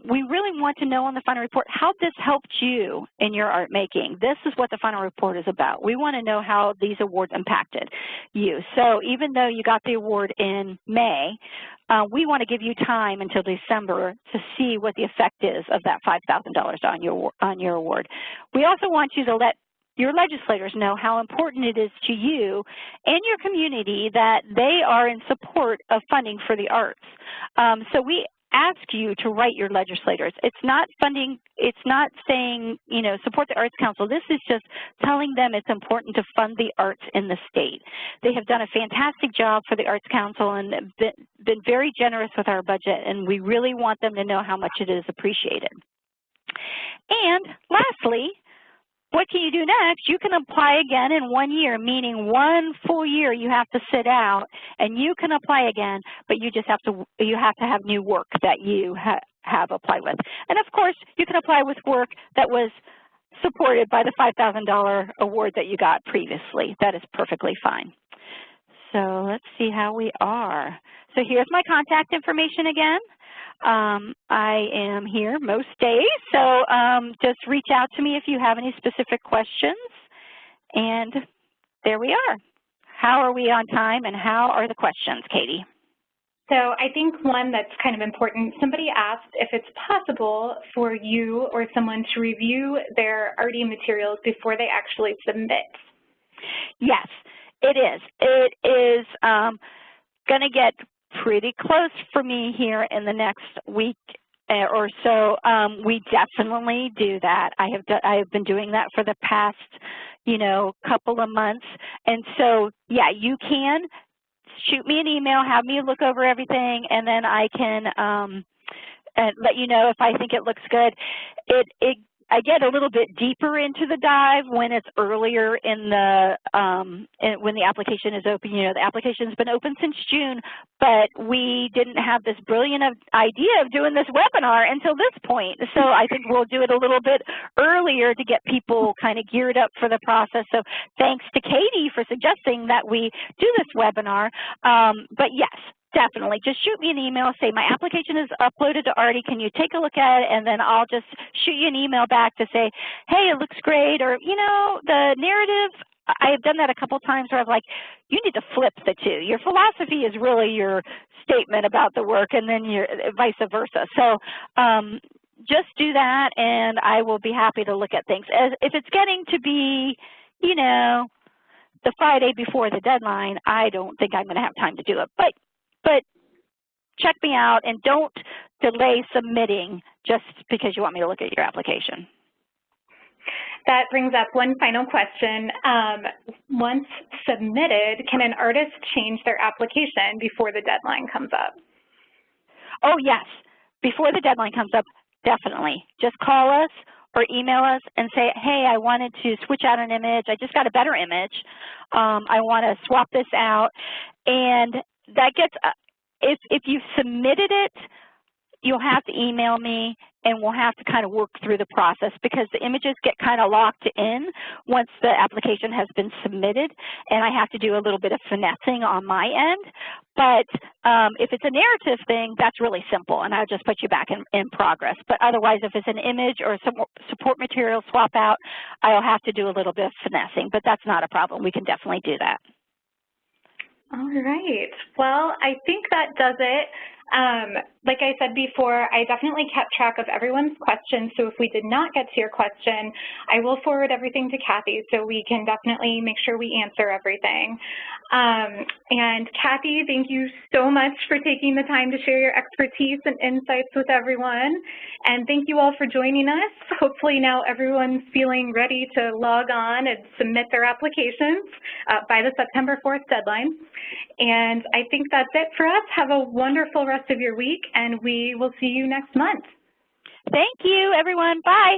We really want to know on the final report how this helped you in your art making. This is what the final report is about. We want to know how these awards impacted you. So even though you got the award in May, we want to give you time until December to see what the effect is of that $5,000 on your award. We also want you to let your legislators know how important it is to you and your community that they are in support of funding for the arts. So we ask you to write your legislators. It's not funding, it's not saying, you know, support the Arts Council. This is just telling them it's important to fund the arts in the state. They have done a fantastic job for the Arts Council and been very generous with our budget, and we really want them to know how much it is appreciated. And lastly, what can you do next? You can apply again in 1 year, meaning 1 full year you have to sit out, and you can apply again, but you just have to have new work that you have applied with. And of course, you can apply with work that was supported by the $5,000 award that you got previously. That is perfectly fine. So let's see how we are. So here's my contact information again. I am here most days, so just reach out to me if you have any specific questions. And there we are. How are we on time, and how are the questions, Katie? So I think one that's kind of important, somebody asked if it's possible for you or someone to review their ARTI materials before they actually submit. Yes, it is. It is going to get pretty close for me here in the next week or so. We definitely do that. I have been doing that for the past, you know, couple of months. And so, yeah, you can shoot me an email, have me look over everything, and then I can let you know if I think it looks good. I get a little bit deeper into the dive when it's earlier in the, when the application is open. You know, the application's been open since June, but we didn't have this brilliant idea of doing this webinar until this point. So I think we'll do it a little bit earlier to get people kind of geared up for the process. So thanks to Katie for suggesting that we do this webinar. But yes, definitely. Just shoot me an email, say my application is uploaded to ARTI, can you take a look at it, and then I'll just shoot you an email back to say, hey, it looks great, or, you know, the narrative, I have done that a couple times where I'm like, you need to flip the two. Your philosophy is really your statement about the work, and then your vice versa. So just do that, and I will be happy to look at things. If it's getting to be, you know, the Friday before the deadline, I don't think I'm going to have time to do it. But check me out, and don't delay submitting just because you want me to look at your application. that brings up one final question. Once submitted, can an artist change their application before the deadline comes up? Oh, yes. Before the deadline comes up, definitely. Just call us or email us and say, hey, I wanted to switch out an image. I just got a better image. I want to swap this out. And that gets, if you've submitted it, you'll have to email me and we'll have to kind of work through the process because the images get kind of locked in once the application has been submitted, and I have to do a little bit of finessing on my end. But if it's a narrative thing, that's really simple, and I'll just put you back in progress. But otherwise, if it's an image or some support material swap out, I'll have to do a little bit of finessing, but that's not a problem. We can definitely do that. All right. Well, I think that does it. Like I said before, I definitely kept track of everyone's questions, so if we did not get to your question, I will forward everything to Kathy so we can definitely make sure we answer everything. And Kathy, thank you so much for taking the time to share your expertise and insights with everyone. And thank you all for joining us. Hopefully now everyone's feeling ready to log on and submit their applications by the September 4th deadline. And I think that's it for us. Have a wonderful rest of your week, and we will see you next month. Thank you, everyone. Bye.